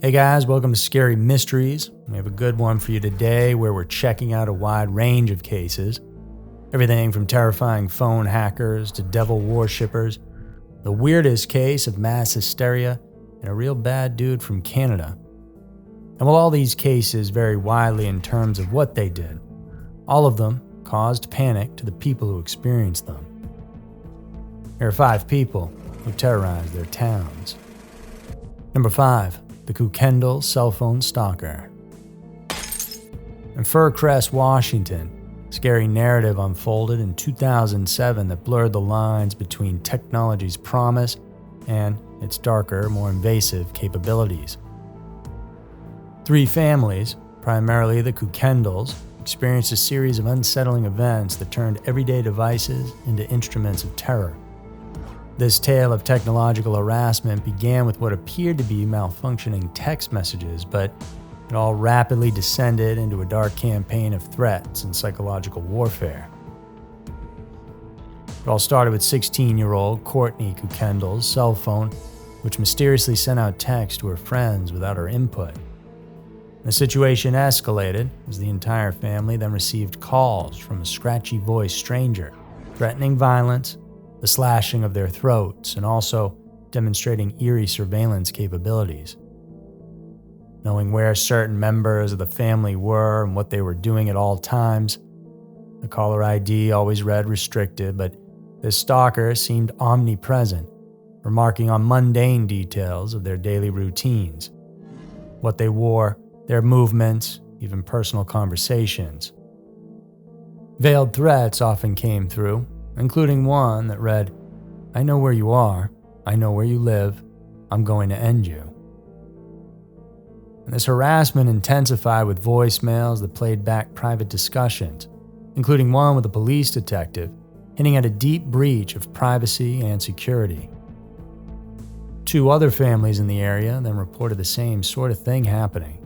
Hey guys, welcome to Scary Mysteries. We have a good one for you today where we're checking out a wide range of cases. Everything from terrifying phone hackers to devil worshippers, the weirdest case of mass hysteria, and a real bad dude from Canada. And while all these cases vary widely in terms of what they did, all of them caused panic to the people who experienced them. Here are 5 people who terrorized their towns. Number 5. The Kendall cell phone stalker. In Fircrest, Washington, a scary narrative unfolded in 2007 that blurred the lines between technology's promise and its darker, more invasive capabilities. 3 families, primarily the Kendalls, experienced a series of unsettling events that turned everyday devices into instruments of terror. This tale of technological harassment began with what appeared to be malfunctioning text messages, but it all rapidly descended into a dark campaign of threats and psychological warfare. It all started with 16-year-old Courtney Kendall's cell phone, which mysteriously sent out texts to her friends without her input. The situation escalated as the entire family then received calls from a scratchy-voiced stranger, threatening violence, the slashing of their throats, and also demonstrating eerie surveillance capabilities. Knowing where certain members of the family were and what they were doing at all times, the caller ID always read restricted, but this stalker seemed omnipresent, remarking on mundane details of their daily routines, what they wore, their movements, even personal conversations. Veiled threats often came through, including one that read, "I know where you are, I know where you live, I'm going to end you." And this harassment intensified with voicemails that played back private discussions, including one with a police detective, hinting at a deep breach of privacy and security. 2 other families in the area then reported the same sort of thing happening,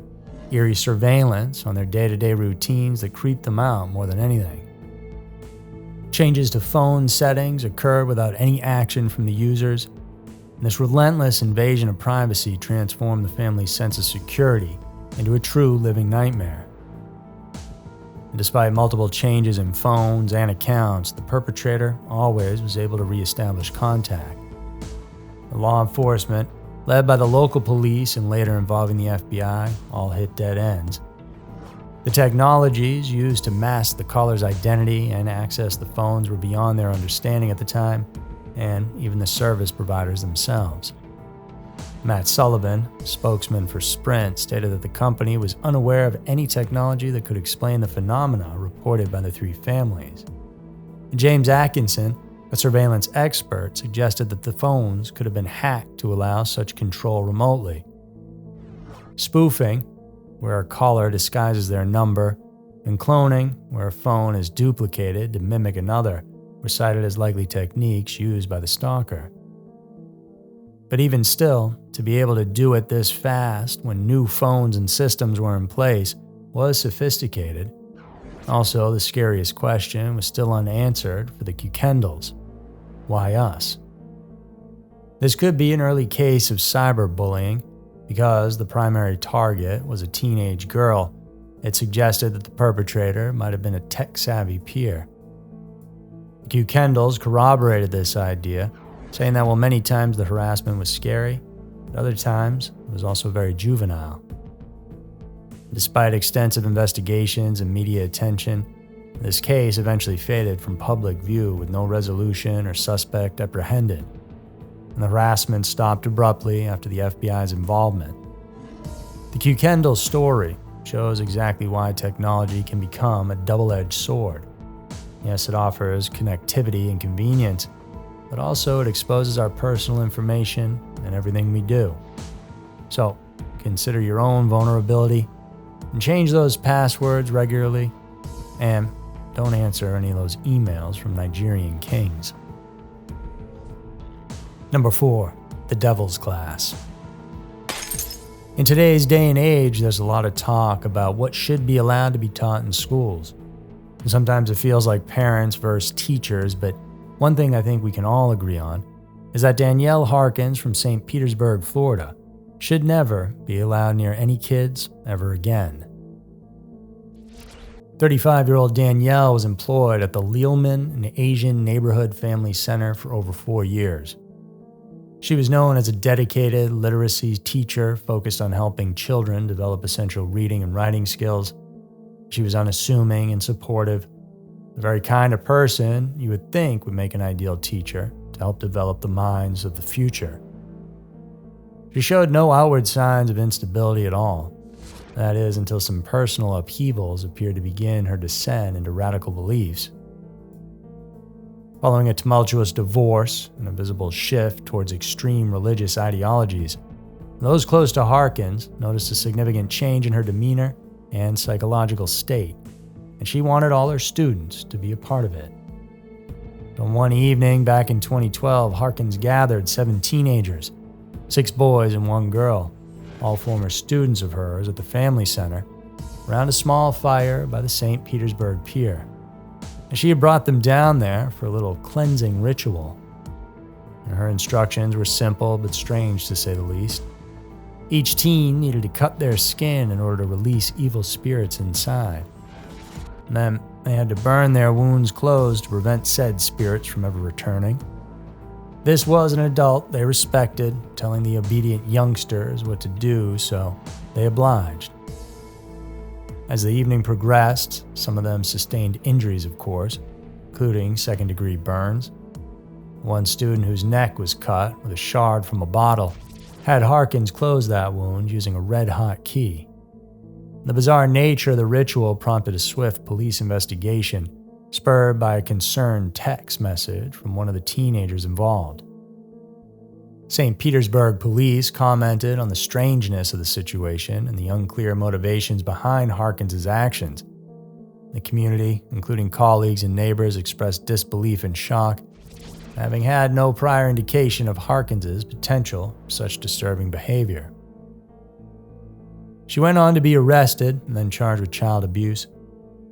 eerie surveillance on their day-to-day routines that creeped them out more than anything. Changes to phone settings occurred without any action from the users, and this relentless invasion of privacy transformed the family's sense of security into a true living nightmare. And despite multiple changes in phones and accounts, the perpetrator always was able to reestablish contact. The law enforcement, led by the local police and later involving the FBI, all hit dead ends. The technologies used to mask the caller's identity and access the phones were beyond their understanding at the time, and even the service providers themselves. Matt Sullivan, spokesman for Sprint, stated that the company was unaware of any technology that could explain the phenomena reported by the 3 families. James Atkinson, a surveillance expert, suggested that the phones could have been hacked to allow such control remotely. Spoofing, where a caller disguises their number, and cloning, where a phone is duplicated to mimic another, were cited as likely techniques used by the stalker. But even still, to be able to do it this fast when new phones and systems were in place was sophisticated. Also, the scariest question was still unanswered for the Kendalls. Why us? This could be an early case of cyberbullying. Because the primary target was a teenage girl, it suggested that the perpetrator might have been a tech-savvy peer. The Kendalls corroborated this idea, saying that while many times the harassment was scary, at other times it was also very juvenile. Despite extensive investigations and media attention, this case eventually faded from public view with no resolution or suspect apprehended, and the harassment stopped abruptly after the FBI's involvement. The Kendall story shows exactly why technology can become a double-edged sword. Yes, it offers connectivity and convenience, but also it exposes our personal information and everything we do. So, consider your own vulnerability and change those passwords regularly, and don't answer any of those emails from Nigerian kings. Number 4. The Devil's Class. In today's day and age, there's a lot of talk about what should be allowed to be taught in schools. And sometimes it feels like parents versus teachers, but one thing I think we can all agree on is that Danielle Harkins from St. Petersburg, Florida, should never be allowed near any kids ever again. 35-year-old Danielle was employed at the Lealman, an Asian neighborhood family center, for over 4 years. She was known as a dedicated literacy teacher focused on helping children develop essential reading and writing skills. She was unassuming and supportive, the very kind of person you would think would make an ideal teacher to help develop the minds of the future. She showed no outward signs of instability at all. That is, until some personal upheavals appeared to begin her descent into radical beliefs. Following a tumultuous divorce and a visible shift towards extreme religious ideologies, those close to Harkins noticed a significant change in her demeanor and psychological state, and she wanted all her students to be a part of it. On one evening back in 2012, Harkins gathered 7 teenagers, 6 boys and 1 girl, all former students of hers at the family center, around a small fire by the St. Petersburg Pier. And she had brought them down there for a little cleansing ritual. And her instructions were simple but strange, to say the least. Each teen needed to cut their skin in order to release evil spirits inside. And then they had to burn their wounds closed to prevent said spirits from ever returning. This was an adult they respected, telling the obedient youngsters what to do, so they obliged. As the evening progressed, some of them sustained injuries, of course, including second-degree burns. One student whose neck was cut with a shard from a bottle had Harkins close that wound using a red-hot key. The bizarre nature of the ritual prompted a swift police investigation, spurred by a concerned text message from one of the teenagers involved. St. Petersburg police commented on the strangeness of the situation and the unclear motivations behind Harkins' actions. The community, including colleagues and neighbors, expressed disbelief and shock, having had no prior indication of Harkins' potential for such disturbing behavior. She went on to be arrested and then charged with child abuse.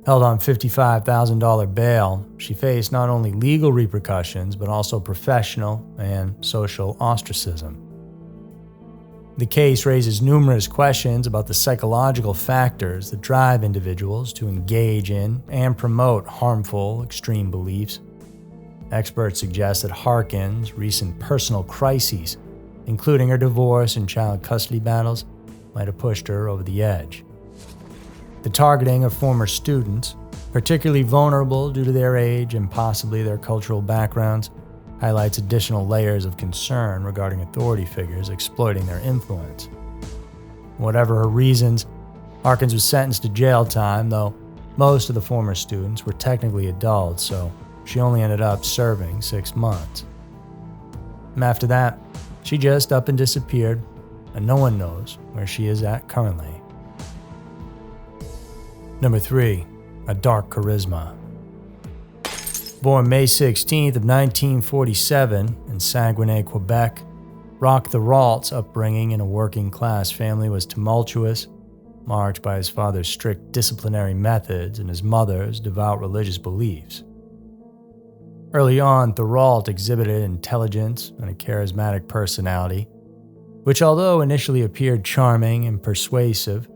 Held on $55,000 bail, she faced not only legal repercussions but also professional and social ostracism. The case raises numerous questions about the psychological factors that drive individuals to engage in and promote harmful, extreme beliefs. Experts suggest that Harkins' recent personal crises, including her divorce and child custody battles, might have pushed her over the edge. The targeting of former students, particularly vulnerable due to their age and possibly their cultural backgrounds, highlights additional layers of concern regarding authority figures exploiting their influence. Whatever her reasons, Harkins was sentenced to jail time, though most of the former students were technically adults, so she only ended up serving 6 months. And after that, she just up and disappeared, and no one knows where she is at currently. Number 3, a dark charisma. Born May 16th of 1947 in Saguenay, Quebec, Roch Therault's upbringing in a working-class family was tumultuous, marked by his father's strict disciplinary methods and his mother's devout religious beliefs. Early on, Therault exhibited intelligence and a charismatic personality, which, although initially appeared charming and persuasive,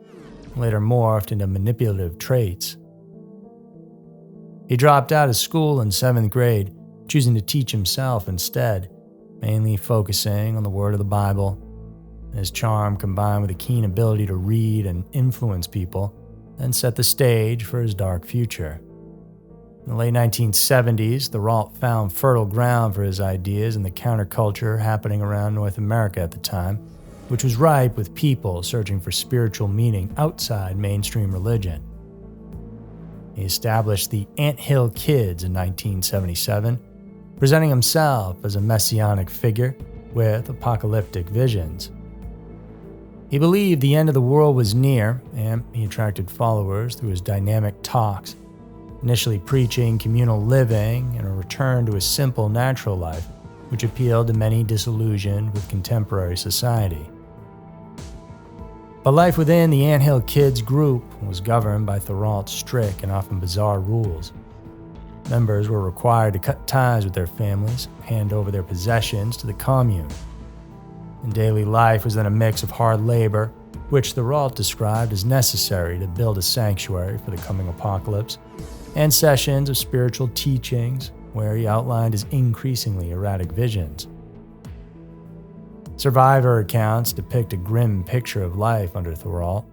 later morphed into manipulative traits. He dropped out of school in 7th grade, choosing to teach himself instead, mainly focusing on the word of the Bible. His charm, combined with a keen ability to read and influence people, then set the stage for his dark future. In the late 1970s, Therault found fertile ground for his ideas in the counterculture happening around North America at the time, which was ripe with people searching for spiritual meaning outside mainstream religion. He established the Ant Hill Kids in 1977, presenting himself as a messianic figure with apocalyptic visions. He believed the end of the world was near, and he attracted followers through his dynamic talks, initially preaching communal living and a return to a simple, natural life, which appealed to many disillusioned with contemporary society. But life within the Ant Hill Kids group was governed by Therault's strict and often bizarre rules. Members were required to cut ties with their families, hand over their possessions to the commune. and daily life was then a mix of hard labor, which Thorold described as necessary to build a sanctuary for the coming apocalypse, and sessions of spiritual teachings where he outlined his increasingly erratic visions. Survivor accounts depict a grim picture of life under Thorold.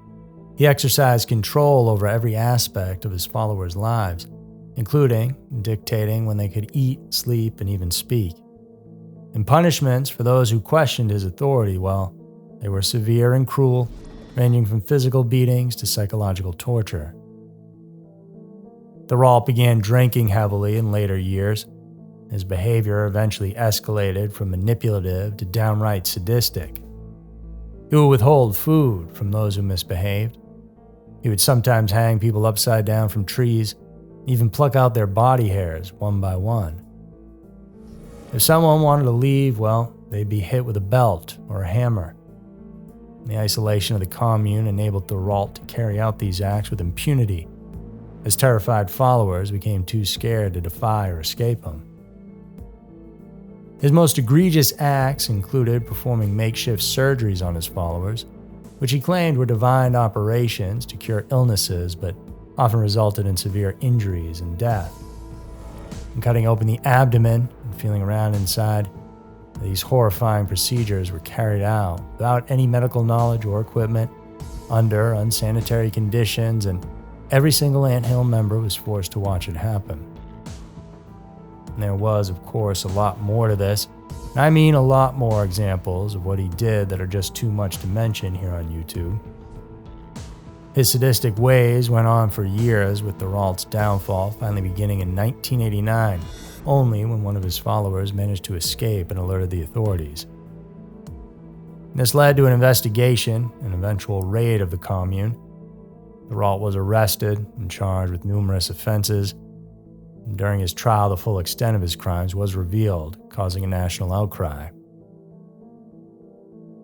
He exercised control over every aspect of his followers' lives, including dictating when they could eat, sleep, and even speak. And punishments for those who questioned his authority, well, they were severe and cruel, ranging from physical beatings to psychological torture. Thorold began drinking heavily in later years. His behavior eventually escalated from manipulative to downright sadistic. He would withhold food from those who misbehaved. He would sometimes hang people upside down from trees, even pluck out their body hairs one by one. If someone wanted to leave, well, they'd be hit with a belt or a hammer. The isolation of the commune enabled Thorold to carry out these acts with impunity, as terrified followers became too scared to defy or escape him. His most egregious acts included performing makeshift surgeries on his followers, which he claimed were divine operations to cure illnesses but often resulted in severe injuries and death. And cutting open the abdomen and feeling around inside, these horrifying procedures were carried out without any medical knowledge or equipment, under unsanitary conditions, and every single anthill member was forced to watch it happen. And there was, of course, a lot more to this, and I mean a lot more examples of what he did that are just too much to mention here on YouTube. His sadistic ways went on for years, with Thorold's downfall finally beginning in 1989, only when one of his followers managed to escape and alerted the authorities. This led to an investigation and eventual raid of the commune. Thorold was arrested and charged with numerous offenses. During his trial, the full extent of his crimes was revealed, causing a national outcry.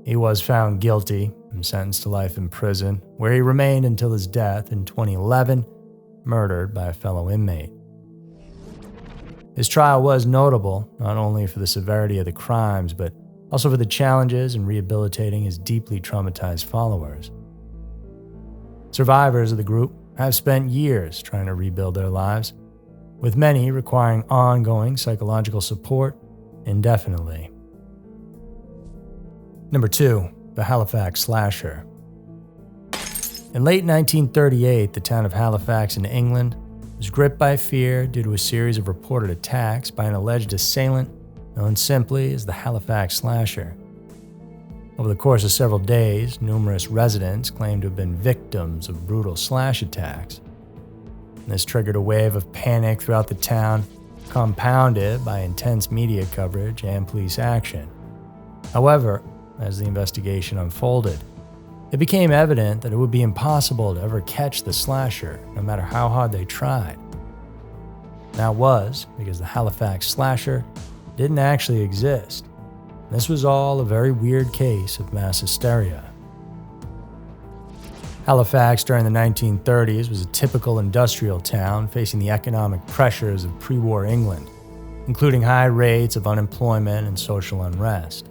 He was found guilty and sentenced to life in prison, where he remained until his death in 2011, murdered by a fellow inmate. His trial was notable, not only for the severity of the crimes, but also for the challenges in rehabilitating his deeply traumatized followers. Survivors of the group have spent years trying to rebuild their lives, with many requiring ongoing psychological support indefinitely. Number 2, the Halifax Slasher. In late 1938, the town of Halifax in England was gripped by fear due to a series of reported attacks by an alleged assailant known simply as the Halifax Slasher. Over the course of several days, numerous residents claimed to have been victims of brutal slash attacks. This triggered a wave of panic throughout the town, compounded by intense media coverage and police action. However, as the investigation unfolded, it became evident that it would be impossible to ever catch the slasher, no matter how hard they tried. That was because the Halifax Slasher didn't actually exist. This was all a very weird case of mass hysteria. Halifax during the 1930s was a typical industrial town facing the economic pressures of pre-war England, including high rates of unemployment and social unrest.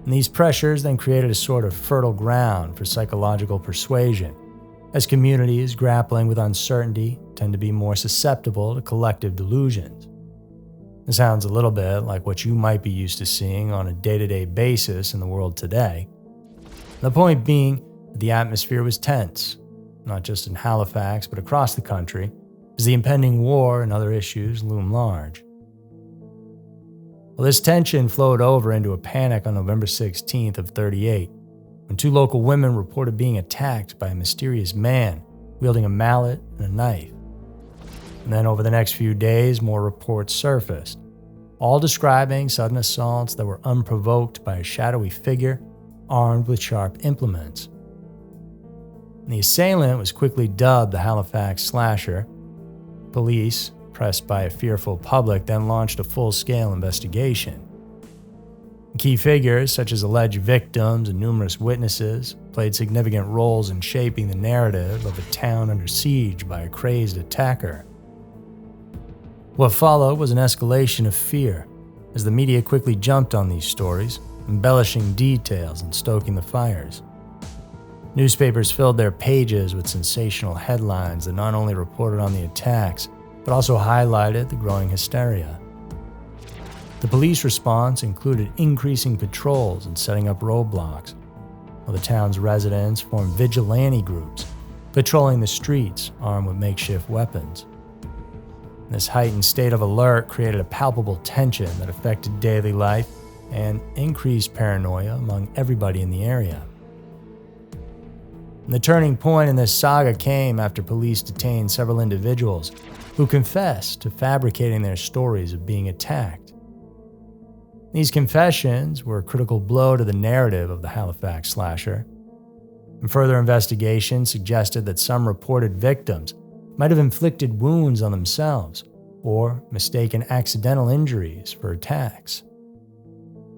And these pressures then created a sort of fertile ground for psychological persuasion, as communities grappling with uncertainty tend to be more susceptible to collective delusions. It sounds a little bit like what you might be used to seeing on a day-to-day basis in the world today. The point being, the atmosphere was tense, not just in Halifax but across the country, as the impending war and other issues loom large. Well, this tension flowed over into a panic on November 16th of 38, when 2 local women reported being attacked by a mysterious man wielding a mallet and a knife. And then over the next few days, more reports surfaced, all describing sudden assaults that were unprovoked by a shadowy figure armed with sharp implements. The assailant was quickly dubbed the Halifax Slasher. Police, pressed by a fearful public, then launched a full-scale investigation. Key figures, such as alleged victims and numerous witnesses, played significant roles in shaping the narrative of a town under siege by a crazed attacker. What followed was an escalation of fear, as the media quickly jumped on these stories, embellishing details and stoking the fires. Newspapers filled their pages with sensational headlines that not only reported on the attacks, but also highlighted the growing hysteria. The police response included increasing patrols and setting up roadblocks, while the town's residents formed vigilante groups, patrolling the streets armed with makeshift weapons. This heightened state of alert created a palpable tension that affected daily life and increased paranoia among everybody in the area. And the turning point in this saga came after police detained several individuals who confessed to fabricating their stories of being attacked. These confessions were a critical blow to the narrative of the Halifax Slasher, and further investigation suggested that some reported victims might have inflicted wounds on themselves or mistaken accidental injuries for attacks.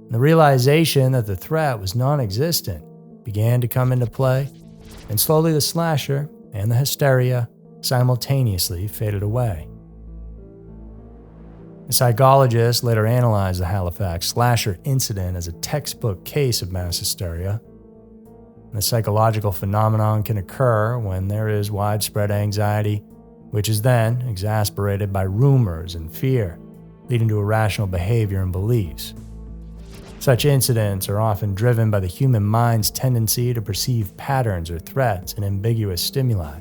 And the realization that the threat was non-existent began to come into play, and slowly the slasher and the hysteria simultaneously faded away. The psychologist later analyzed the Halifax Slasher incident as a textbook case of mass hysteria. The psychological phenomenon can occur when there is widespread anxiety, which is then exacerbated by rumors and fear, leading to irrational behavior and beliefs. Such incidents are often driven by the human mind's tendency to perceive patterns or threats in ambiguous stimuli,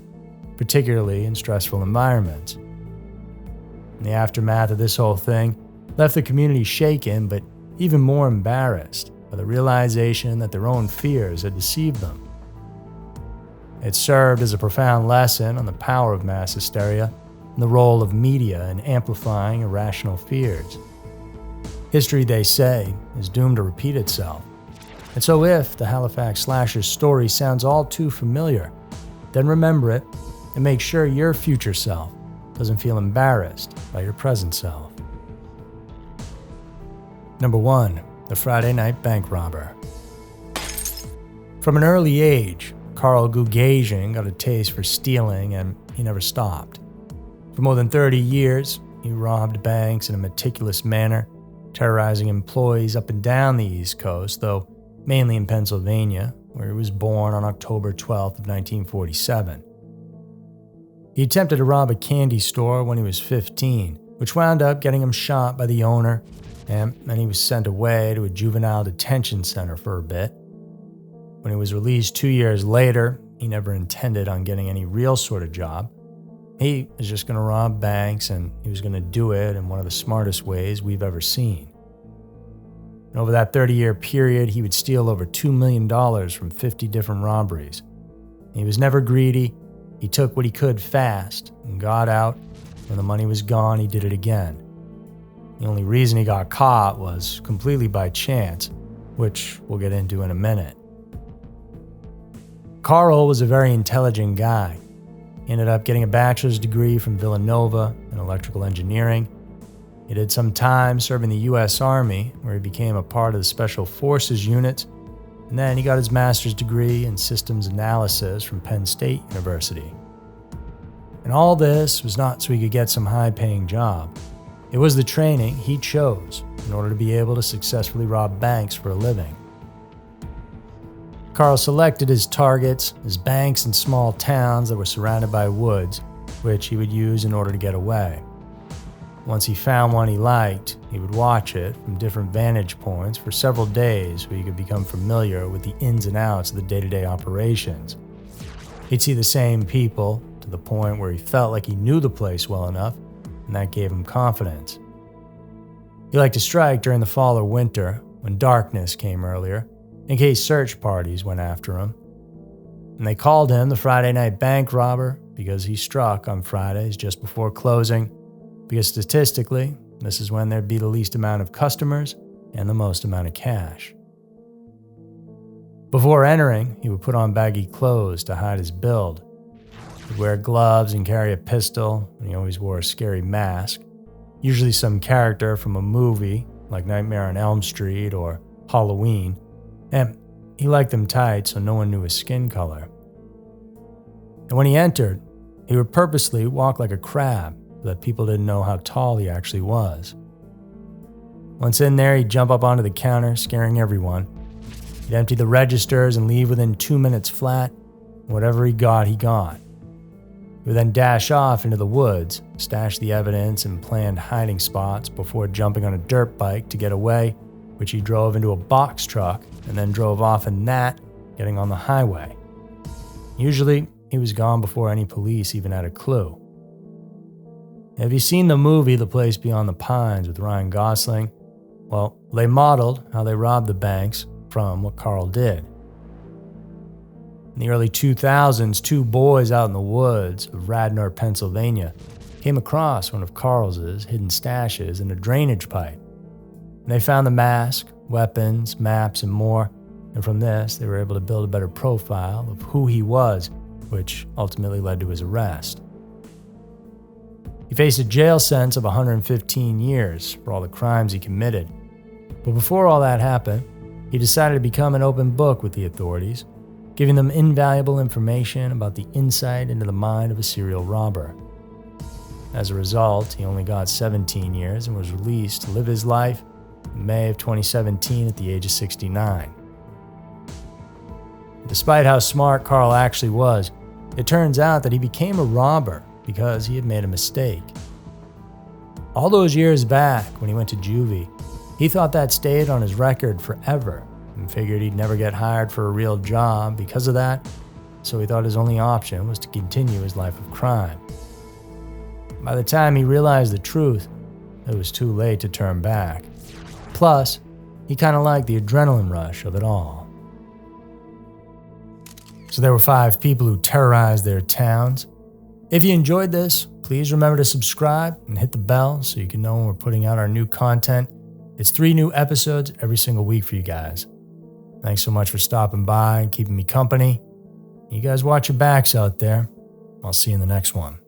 particularly in stressful environments. And the aftermath of this whole thing left the community shaken, but even more embarrassed by the realization that their own fears had deceived them. It served as a profound lesson on the power of mass hysteria and the role of media in amplifying irrational fears. History, they say, is doomed to repeat itself. And so if the Halifax Slasher's story sounds all too familiar, then remember it and make sure your future self doesn't feel embarrassed by your present self. Number 1. The Friday Night Bank Robber. From an early age, Carl Gugasian got a taste for stealing, and he never stopped. For more than 30 years, he robbed banks in a meticulous manner, terrorizing employees up and down the East Coast, though mainly in Pennsylvania, where he was born on October 12th of 1947. He attempted to rob a candy store when he was 15, which wound up getting him shot by the owner, and then he was sent away to a juvenile detention center for a bit. When he was released 2 years later, he never intended on getting any real sort of job. He was just going to rob banks, and he was going to do it in one of the smartest ways we've ever seen. And over that 30-year period, he would steal over $2 million from 50 different robberies. He was never greedy. He took what he could fast and got out. When the money was gone, he did it again. The only reason he got caught was completely by chance, which we'll get into in a minute. Carl was a very intelligent guy. He ended up getting a bachelor's degree from Villanova in electrical engineering. He did some time serving the U.S. Army, where he became a part of the Special Forces units, and then he got his master's degree in systems analysis from Penn State University. And all this was not so he could get some high-paying job. It was the training he chose in order to be able to successfully rob banks for a living. Carl selected his targets as banks in small towns that were surrounded by woods, which he would use in order to get away. Once he found one he liked, he would watch it from different vantage points for several days so he could become familiar with the ins and outs of the day-to-day operations. He'd see the same people to the point where he felt like he knew the place well enough, and that gave him confidence. He liked to strike during the fall or winter, when darkness came earlier, in case search parties went after him. And they called him the Friday Night Bank Robber because he struck on Fridays just before closing, because statistically, this is when there'd be the least amount of customers and the most amount of cash. Before entering, he would put on baggy clothes to hide his build. He'd wear gloves and carry a pistol, and he always wore a scary mask, usually some character from a movie like Nightmare on Elm Street or Halloween, and he liked them tight so no one knew his skin color. And when he entered, he would purposely walk like a crab so that people didn't know how tall he actually was. Once in there, he'd jump up onto the counter, scaring everyone. He'd empty the registers and leave within 2 minutes flat. Whatever he got, he got. He would then dash off into the woods, stash the evidence in planned hiding spots before jumping on a dirt bike to get away, which he drove into a box truck and then drove off in that, getting on the highway. Usually, he was gone before any police even had a clue. Have you seen the movie The Place Beyond the Pines with Ryan Gosling? Well, they modeled how they robbed the banks from what Carl did. In the early 2000s, two boys out in the woods of Radnor, Pennsylvania, came across one of Carl's hidden stashes in a drainage pipe. And they found the mask, weapons, maps, and more, and from this, they were able to build a better profile of who he was, which ultimately led to his arrest. He faced a jail sentence of 115 years for all the crimes he committed. But before all that happened, he decided to become an open book with the authorities, giving them invaluable information about the insight into the mind of a serial robber. As a result, he only got 17 years and was released to live his life in May of 2017 at the age of 69. Despite how smart Carl actually was, it turns out that he became a robber because he had made a mistake. All those years back when he went to juvie, he thought that stayed on his record forever and figured he'd never get hired for a real job because of that, so he thought his only option was to continue his life of crime. By the time he realized the truth, it was too late to turn back. Plus, he kind of liked the adrenaline rush of it all. So there were 5 people who terrorized their towns. If you enjoyed this, please remember to subscribe and hit the bell so you can know when we're putting out our new content. It's 3 new episodes every single week for you guys. Thanks so much for stopping by and keeping me company. You guys watch your backs out there. I'll see you in the next one.